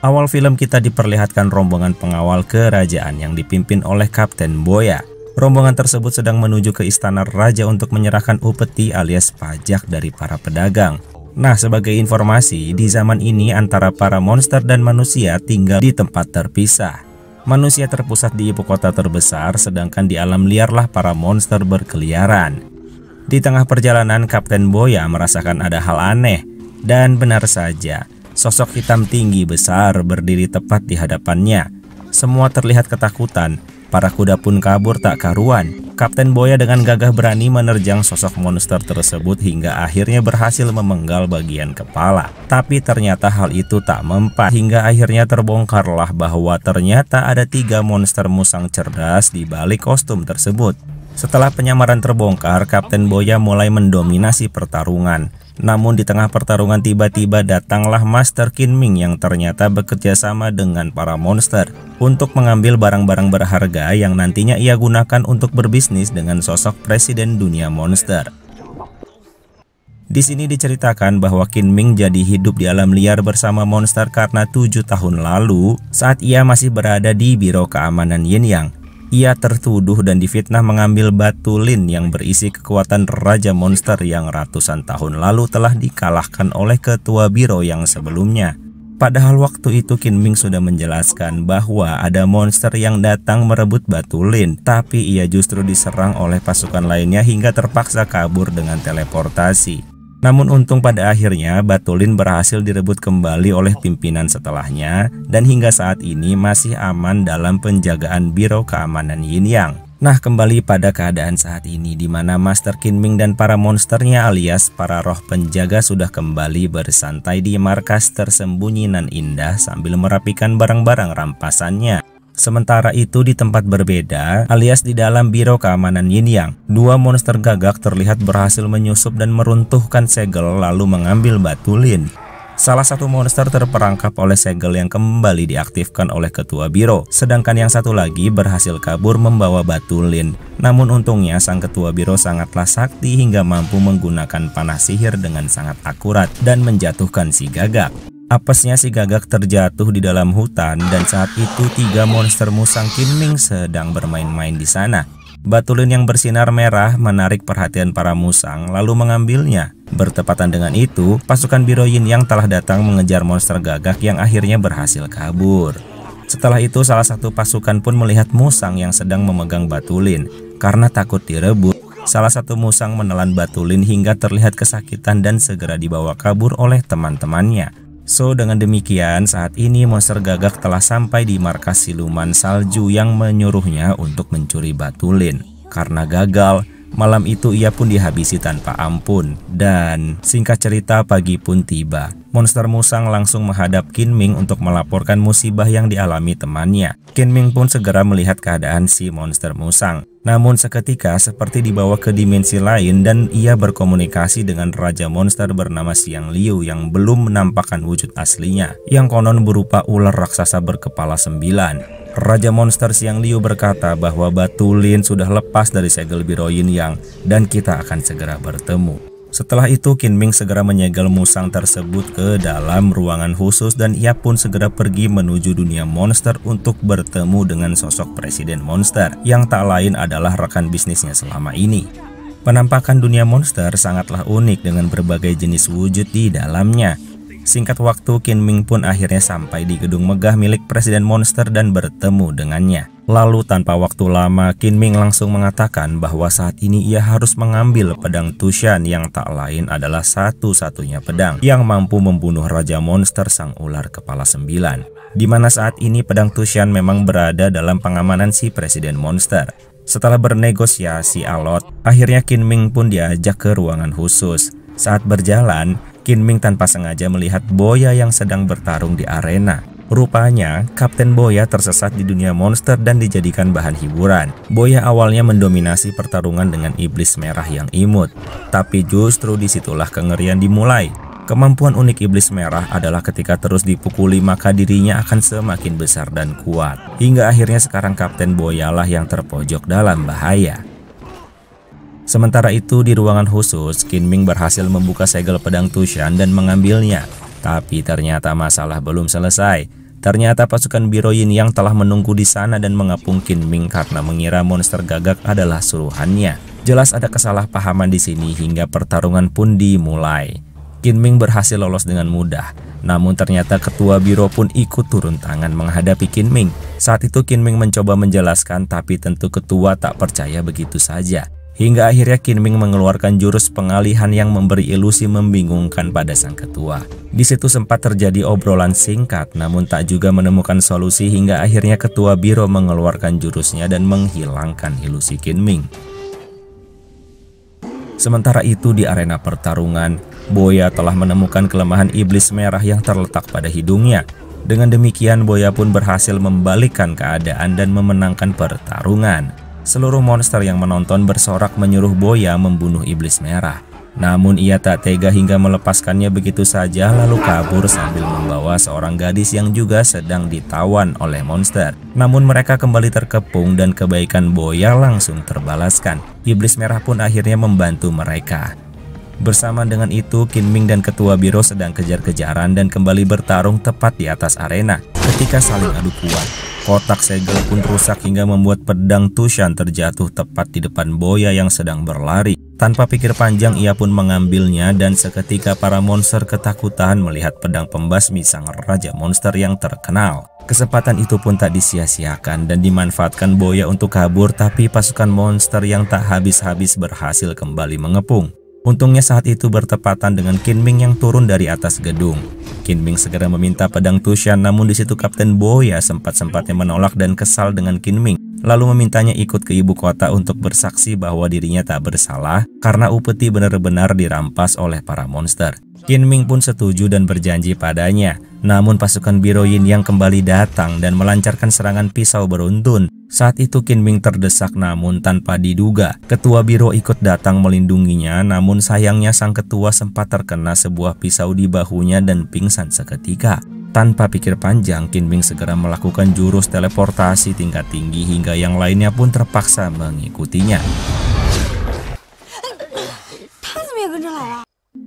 Awal film kita diperlihatkan rombongan pengawal kerajaan yang dipimpin oleh Kapten Boya. Rombongan tersebut sedang menuju ke istana raja untuk menyerahkan upeti alias pajak dari para pedagang. Nah, sebagai informasi, di zaman ini antara para monster dan manusia tinggal di tempat terpisah. Manusia terpusat di ibu kota terbesar, sedangkan di alam liarlah para monster berkeliaran. Di tengah perjalanan, Kapten Boya merasakan ada hal aneh. Dan benar saja, sosok hitam tinggi besar berdiri tepat di hadapannya. Semua terlihat ketakutan. Para kuda pun kabur tak karuan. Kapten Boya dengan gagah berani menerjang sosok monster tersebut hingga akhirnya berhasil memenggal bagian kepala. Tapi ternyata hal itu tak mempan, hingga akhirnya terbongkarlah bahwa ternyata ada 3 monster musang cerdas di balik kostum tersebut. Setelah penyamaran terbongkar, Kapten Boya mulai mendominasi pertarungan. Namun di tengah pertarungan tiba-tiba datanglah Master Kinming yang ternyata bekerja sama dengan para monster untuk mengambil barang-barang berharga yang nantinya ia gunakan untuk berbisnis dengan sosok presiden dunia monster. Di sini diceritakan bahwa Kinming jadi hidup di alam liar bersama monster karena 7 tahun lalu saat ia masih berada di Biro Keamanan Yin Yang. Ia tertuduh dan difitnah mengambil batu lin yang berisi kekuatan Raja Monster yang ratusan tahun lalu telah dikalahkan oleh ketua biro yang sebelumnya. Padahal waktu itu Kinming sudah menjelaskan bahwa ada monster yang datang merebut batu lin, tapi ia justru diserang oleh pasukan lainnya hingga terpaksa kabur dengan teleportasi. Namun untung pada akhirnya batu lin berhasil direbut kembali oleh pimpinan setelahnya dan hingga saat ini masih aman dalam penjagaan Biro Keamanan Yin Yang. Nah, kembali pada keadaan saat ini di mana Master Kinming dan para monsternya alias para roh penjaga sudah kembali bersantai di markas tersembunyi nan indah sambil merapikan barang-barang rampasannya. Sementara itu di tempat berbeda alias di dalam Biro Keamanan Yin Yang, 2 monster gagak terlihat berhasil menyusup dan meruntuhkan segel lalu mengambil batu lin. Salah satu monster terperangkap oleh segel yang kembali diaktifkan oleh ketua biro, sedangkan yang satu lagi berhasil kabur membawa batu lin. Namun untungnya sang ketua biro sangatlah sakti hingga mampu menggunakan panah sihir dengan sangat akurat dan menjatuhkan si gagak. Apesnya si gagak terjatuh di dalam hutan dan saat itu 3 monster musang Kinming sedang bermain-main di sana. Batu lin yang bersinar merah menarik perhatian para musang lalu mengambilnya. Bertepatan dengan itu, pasukan Biro Yin Yang telah datang mengejar monster gagak yang akhirnya berhasil kabur. Setelah itu salah satu pasukan pun melihat musang yang sedang memegang batu lin. Karena takut direbut, salah satu musang menelan batu lin hingga terlihat kesakitan dan segera dibawa kabur oleh teman-temannya. So, dengan demikian saat ini monster gagak telah sampai di markas siluman salju yang menyuruhnya untuk mencuri batu lin. Karena gagal, malam itu ia pun dihabisi tanpa ampun. Dan singkat cerita pagi pun tiba. Monster musang langsung menghadap Kinming untuk melaporkan musibah yang dialami temannya. Kinming pun segera melihat keadaan si monster musang. Namun seketika seperti dibawa ke dimensi lain dan ia berkomunikasi dengan Raja Monster bernama Xiang Liu yang belum menampakkan wujud aslinya, yang konon berupa ular raksasa berkepala 9. Raja Monster Xiang Liu berkata bahwa batu lin sudah lepas dari segel Biro Yin Yang dan kita akan segera bertemu. Setelah itu Kinming segera menyegel musang tersebut ke dalam ruangan khusus dan ia pun segera pergi menuju dunia monster untuk bertemu dengan sosok presiden monster yang tak lain adalah rekan bisnisnya selama ini. Penampakan dunia monster sangatlah unik dengan berbagai jenis wujud di dalamnya. Singkat waktu Kinming pun akhirnya sampai di gedung megah milik presiden monster dan bertemu dengannya. Lalu tanpa waktu lama Kinming langsung mengatakan bahwa saat ini ia harus mengambil pedang Tushan yang tak lain adalah satu-satunya pedang yang mampu membunuh Raja Monster sang ular kepala 9. Di mana saat ini pedang Tushan memang berada dalam pengamanan si presiden monster. Setelah bernegosiasi alot, akhirnya Kinming pun diajak ke ruangan khusus. Saat berjalan, Kinming tanpa sengaja melihat Boya yang sedang bertarung di arena. Rupanya, Kapten Boya tersesat di dunia monster dan dijadikan bahan hiburan. Boya awalnya mendominasi pertarungan dengan iblis merah yang imut. Tapi justru disitulah kengerian dimulai. Kemampuan unik iblis merah adalah ketika terus dipukuli maka dirinya akan semakin besar dan kuat. Hingga akhirnya sekarang Kapten Boya lah yang terpojok dalam bahaya. Sementara itu di ruangan khusus, Kinming berhasil membuka segel pedang Tushan dan mengambilnya. Tapi ternyata masalah belum selesai. Ternyata pasukan Biro Yin yang telah menunggu di sana dan mengepung Kinming karena mengira monster gagak adalah suruhannya. Jelas ada kesalahpahaman di sini hingga pertarungan pun dimulai. Kinming berhasil lolos dengan mudah, namun ternyata ketua biro pun ikut turun tangan menghadapi Kinming. Saat itu Kinming mencoba menjelaskan, tapi tentu ketua tak percaya begitu saja. Hingga akhirnya Kinming mengeluarkan jurus pengalihan yang memberi ilusi membingungkan pada sang ketua. Di situ sempat terjadi obrolan singkat, namun tak juga menemukan solusi hingga akhirnya ketua biro mengeluarkan jurusnya dan menghilangkan ilusi Kinming. Sementara itu di arena pertarungan, Boya telah menemukan kelemahan iblis merah yang terletak pada hidungnya. Dengan demikian Boya pun berhasil membalikkan keadaan dan memenangkan pertarungan. Seluruh monster yang menonton bersorak menyuruh Boya membunuh iblis merah. Namun ia tak tega hingga melepaskannya begitu saja lalu kabur sambil membawa seorang gadis yang juga sedang ditawan oleh monster. Namun mereka kembali terkepung dan kebaikan Boya langsung terbalaskan. Iblis merah pun akhirnya membantu mereka. Bersama dengan itu Kinming dan ketua biro sedang kejar-kejaran dan kembali bertarung tepat di atas arena. Ketika saling adu kuat, kotak segel pun rusak hingga membuat pedang Tushan terjatuh tepat di depan Boya yang sedang berlari. Tanpa pikir panjang ia pun mengambilnya dan seketika para monster ketakutan melihat pedang pembasmi sang raja monster yang terkenal. Kesempatan itu pun tak disia-siakan dan dimanfaatkan Boya untuk kabur, tapi pasukan monster yang tak habis-habis berhasil kembali mengepung. Untungnya saat itu bertepatan dengan Kinming yang turun dari atas gedung. Kinming segera meminta pedang Tushan, namun di situ Kapten Boya sempat-sempatnya menolak dan kesal dengan Kinming, lalu memintanya ikut ke ibu kota untuk bersaksi bahwa dirinya tak bersalah karena upeti benar-benar dirampas oleh para monster. Kinming pun setuju dan berjanji padanya. Namun pasukan Biro Yin yang kembali datang dan melancarkan serangan pisau beruntun. Saat itu Kinming terdesak, namun tanpa diduga ketua biro ikut datang melindunginya. Namun sayangnya sang ketua sempat terkena sebuah pisau di bahunya dan pingsan seketika. Tanpa pikir panjang, Kinming segera melakukan jurus teleportasi tingkat tinggi hingga yang lainnya pun terpaksa mengikutinya.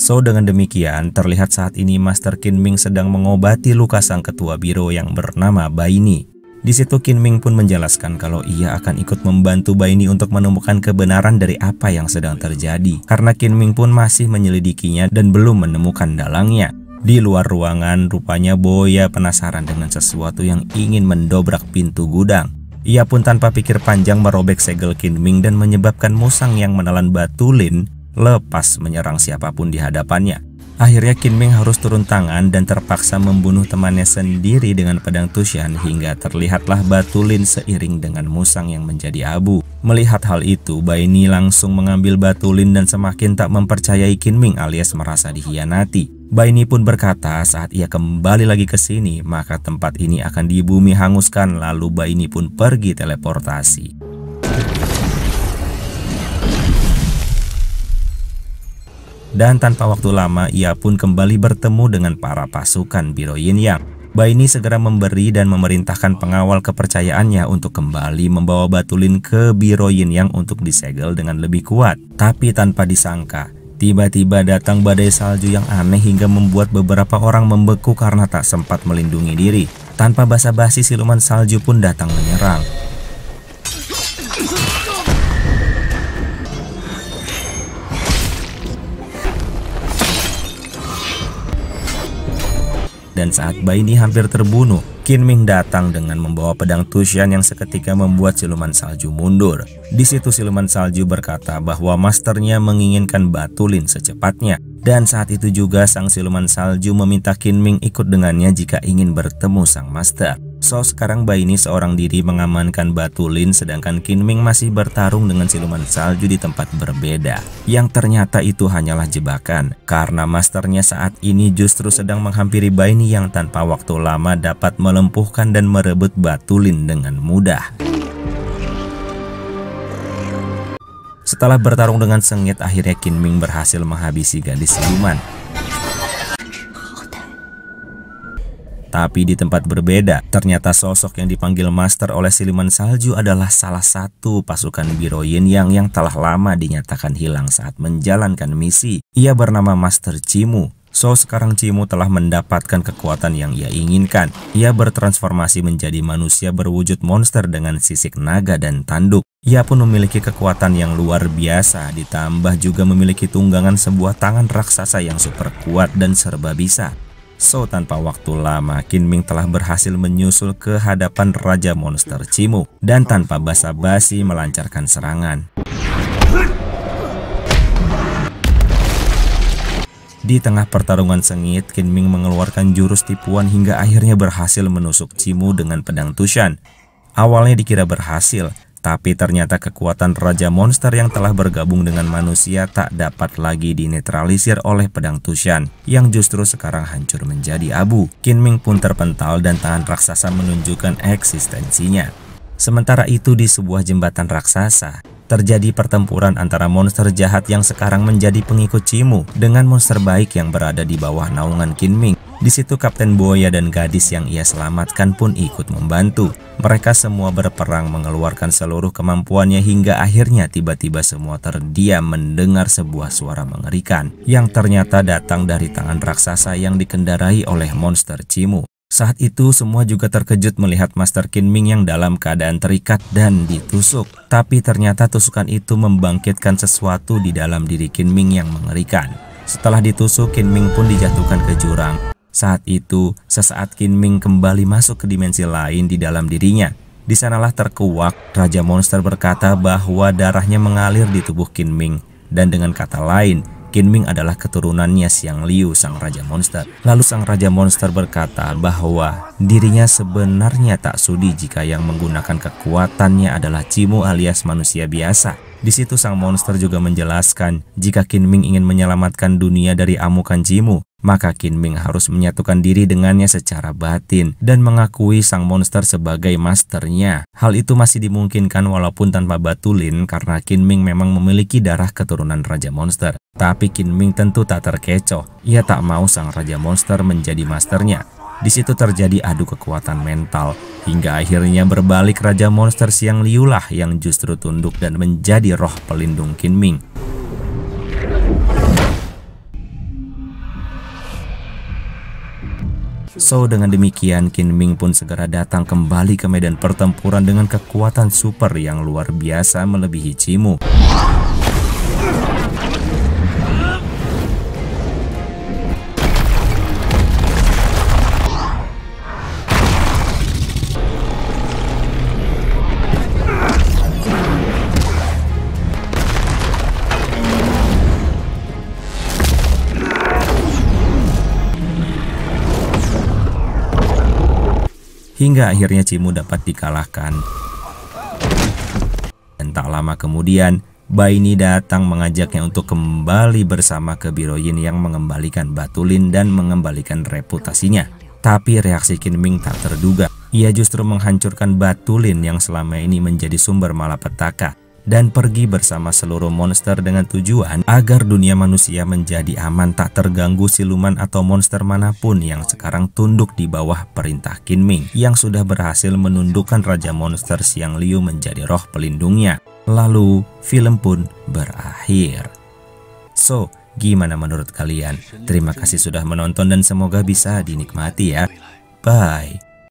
So dengan demikian terlihat saat ini Master Kinming sedang mengobati luka sang ketua biro yang bernama Baini. Di situ Kinming pun menjelaskan kalau ia akan ikut membantu Baini untuk menemukan kebenaran dari apa yang sedang terjadi, karena Kinming pun masih menyelidikinya dan belum menemukan dalangnya. Di luar ruangan, rupanya Boya penasaran dengan sesuatu yang ingin mendobrak pintu gudang. Ia pun tanpa pikir panjang merobek segel Kinming dan menyebabkan musang yang menelan batu lin lepas menyerang siapapun di hadapannya. Akhirnya Kinming harus turun tangan dan terpaksa membunuh temannya sendiri dengan pedang Tushan hingga terlihatlah batu lin seiring dengan musang yang menjadi abu. Melihat hal itu, Baini langsung mengambil batu lin dan semakin tak mempercayai Kinming alias merasa dikhianati. Baini pun berkata saat ia kembali lagi ke sini, maka tempat ini akan di bumi hanguskan. Lalu Baini pun pergi teleportasi. Dan tanpa waktu lama ia pun kembali bertemu dengan para pasukan Biro Yin Yang. Baini segera memberi dan memerintahkan pengawal kepercayaannya untuk kembali membawa batu lin ke Biro Yin Yang untuk disegel dengan lebih kuat. Tapi tanpa disangka, tiba-tiba datang badai salju yang aneh hingga membuat beberapa orang membeku karena tak sempat melindungi diri. Tanpa basa-basi siluman salju pun datang menyerang. Dan saat Baini hampir terbunuh, Kinming datang dengan membawa pedang Tushan yang seketika membuat siluman salju mundur. Di situ siluman salju berkata bahwa masternya menginginkan batu lin secepatnya. Dan saat itu juga sang siluman salju meminta Kinming ikut dengannya jika ingin bertemu sang master. So sekarang Baini seorang diri mengamankan batu lin, sedangkan Kinming masih bertarung dengan siluman salju di tempat berbeda. Yang ternyata itu hanyalah jebakan, karena masternya saat ini justru sedang menghampiri Baini yang tanpa waktu lama dapat melumpuhkan dan merebut batu lin dengan mudah. Setelah bertarung dengan sengit, akhirnya Kinming berhasil menghabisi gadis siluman. Tapi di tempat berbeda, ternyata sosok yang dipanggil master oleh siluman salju adalah salah satu pasukan Biro Yin yang telah lama dinyatakan hilang saat menjalankan misi. Ia bernama Master Chimu. So, sekarang Cimu telah mendapatkan kekuatan yang ia inginkan. Ia bertransformasi menjadi manusia berwujud monster dengan sisik naga dan tanduk. Ia pun memiliki kekuatan yang luar biasa, ditambah juga memiliki tunggangan sebuah tangan raksasa yang super kuat dan serba bisa. So, tanpa waktu lama, Kinming telah berhasil menyusul ke hadapan Raja Monster Cimu dan tanpa basa-basi melancarkan serangan. Di tengah pertarungan sengit, Kinming mengeluarkan jurus tipuan hingga akhirnya berhasil menusuk Cimu dengan pedang Tushan. Awalnya dikira berhasil, tapi ternyata kekuatan Raja Monster yang telah bergabung dengan manusia tak dapat lagi dinetralisir oleh pedang Tushan, yang justru sekarang hancur menjadi abu. Kinming pun terpental dan tangan raksasa menunjukkan eksistensinya. Sementara itu di sebuah jembatan raksasa, terjadi pertempuran antara monster jahat yang sekarang menjadi pengikut Cimu dengan monster baik yang berada di bawah naungan Kinming. Di situ Kapten Boya dan gadis yang ia selamatkan pun ikut membantu. Mereka semua berperang mengeluarkan seluruh kemampuannya hingga akhirnya tiba-tiba semua terdiam mendengar sebuah suara mengerikan yang ternyata datang dari tangan raksasa yang dikendarai oleh monster Cimu. Saat itu semua juga terkejut melihat Master Kinming yang dalam keadaan terikat dan ditusuk. Tapi ternyata tusukan itu membangkitkan sesuatu di dalam diri Kinming yang mengerikan. Setelah ditusuk, Kinming pun dijatuhkan ke jurang. Saat itu, sesaat Kinming kembali masuk ke dimensi lain di dalam dirinya. Di sanalah terkuak, Raja Monster berkata bahwa darahnya mengalir di tubuh Kinming. Dan dengan kata lain, Kinming adalah keturunannya Xiang Liu, sang Raja Monster. Lalu sang Raja Monster berkata bahwa dirinya sebenarnya tak sudi jika yang menggunakan kekuatannya adalah Cimu alias manusia biasa. Di situ sang monster juga menjelaskan jika Kinming ingin menyelamatkan dunia dari amukan Cimu, maka Kinming harus menyatukan diri dengannya secara batin dan mengakui sang monster sebagai masternya. Hal itu masih dimungkinkan walaupun tanpa Batulin karena Kinming memang memiliki darah keturunan Raja Monster. Tapi Kinming tentu tak terkecoh. Ia tak mau sang Raja Monster menjadi masternya. Di situ terjadi adu kekuatan mental hingga akhirnya berbalik Raja Monster Xiang Liu lah yang justru tunduk dan menjadi roh pelindung Kinming. So, dengan demikian Kinming pun segera datang kembali ke medan pertempuran dengan kekuatan super yang luar biasa melebihi Cimu. Hingga akhirnya Cimu dapat dikalahkan. Dan tak lama kemudian, Baini datang mengajaknya untuk kembali bersama ke Biro Yin yang mengembalikan Batulin dan mengembalikan reputasinya. Tapi reaksi Kinming tak terduga. Ia justru menghancurkan Batulin yang selama ini menjadi sumber malapetaka dan pergi bersama seluruh monster dengan tujuan agar dunia manusia menjadi aman, tak terganggu siluman atau monster manapun yang sekarang tunduk di bawah perintah Kinming yang sudah berhasil menundukkan Raja Monster Xiang Liu menjadi roh pelindungnya. Lalu film pun berakhir. So, gimana menurut kalian? Terima kasih sudah menonton dan semoga bisa dinikmati ya. Bye.